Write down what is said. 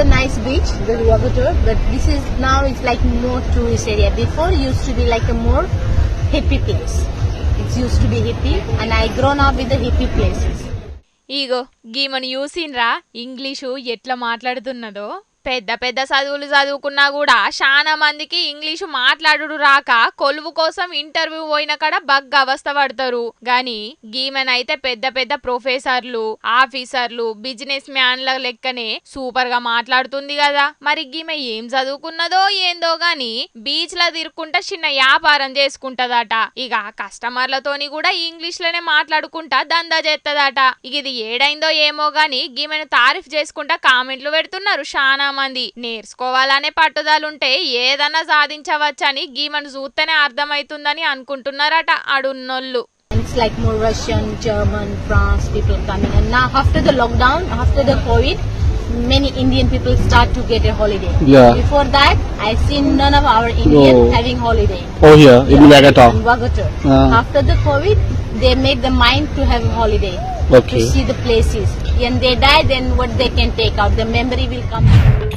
a nice beach, the Wagator, but this is now it's like more tourist area. Before it used to be like a more hippie place. It used to be hippie, and I grown up with the hippie places. ఈగో గీమను చూసిండ్రా English ఎట్లా మాట్లాడుతున్నదో. పెద్ద పెద్ద చదువులు చదువుకున్నా కూడా చాలా మందికి ఇంగ్లీషు మాట్లాడుడు రాక కొలువు కోసం ఇంటర్వ్యూ పోయిన కాడ బగ్గ అవస్థ పడతారు. గాని గీమెనైతే పెద్ద పెద్ద ప్రొఫెసర్లు, ఆఫీసర్లు, బిజినెస్ మ్యాన్ల లెక్కనే సూపర్ గా మాట్లాడుతుంది కదా. మరి గీమె ఏం చదువుకున్నదో ఏందో గాని బీచ్ ల తిరుక్కుంటా చిన్న వ్యాపారం చేసుకుంటదట. ఇక కస్టమర్లతోని కూడా ఇంగ్లీష్ లోనే మాట్లాడుకుంటా దందా చేస్తదట. ఇది ఏడైందో ఏమో గాని గీమెను తారీఫ్ చేసుకుంటా కామెంట్లు పెడుతున్నారు చాలా మంది. నేర్చుకోవాలనే పట్టుదలుంటే ఏదన్నా సాధించవచ్చని గీమను చూస్తేనే అర్థమైతుందని అనుకుంటున్నారట అడున్నోళ్ళు. It's like more Russian, German, France people coming, and now after the lockdown, after the COVID, many Indian people start to get a holiday. Yeah. Before that, I seen none of our Indians having holiday. Oh here, in Wagator. Wagator. After the COVID, they made the mind to have a holiday. Okay. To see the places. When they die, then what they can take out, the memory will come.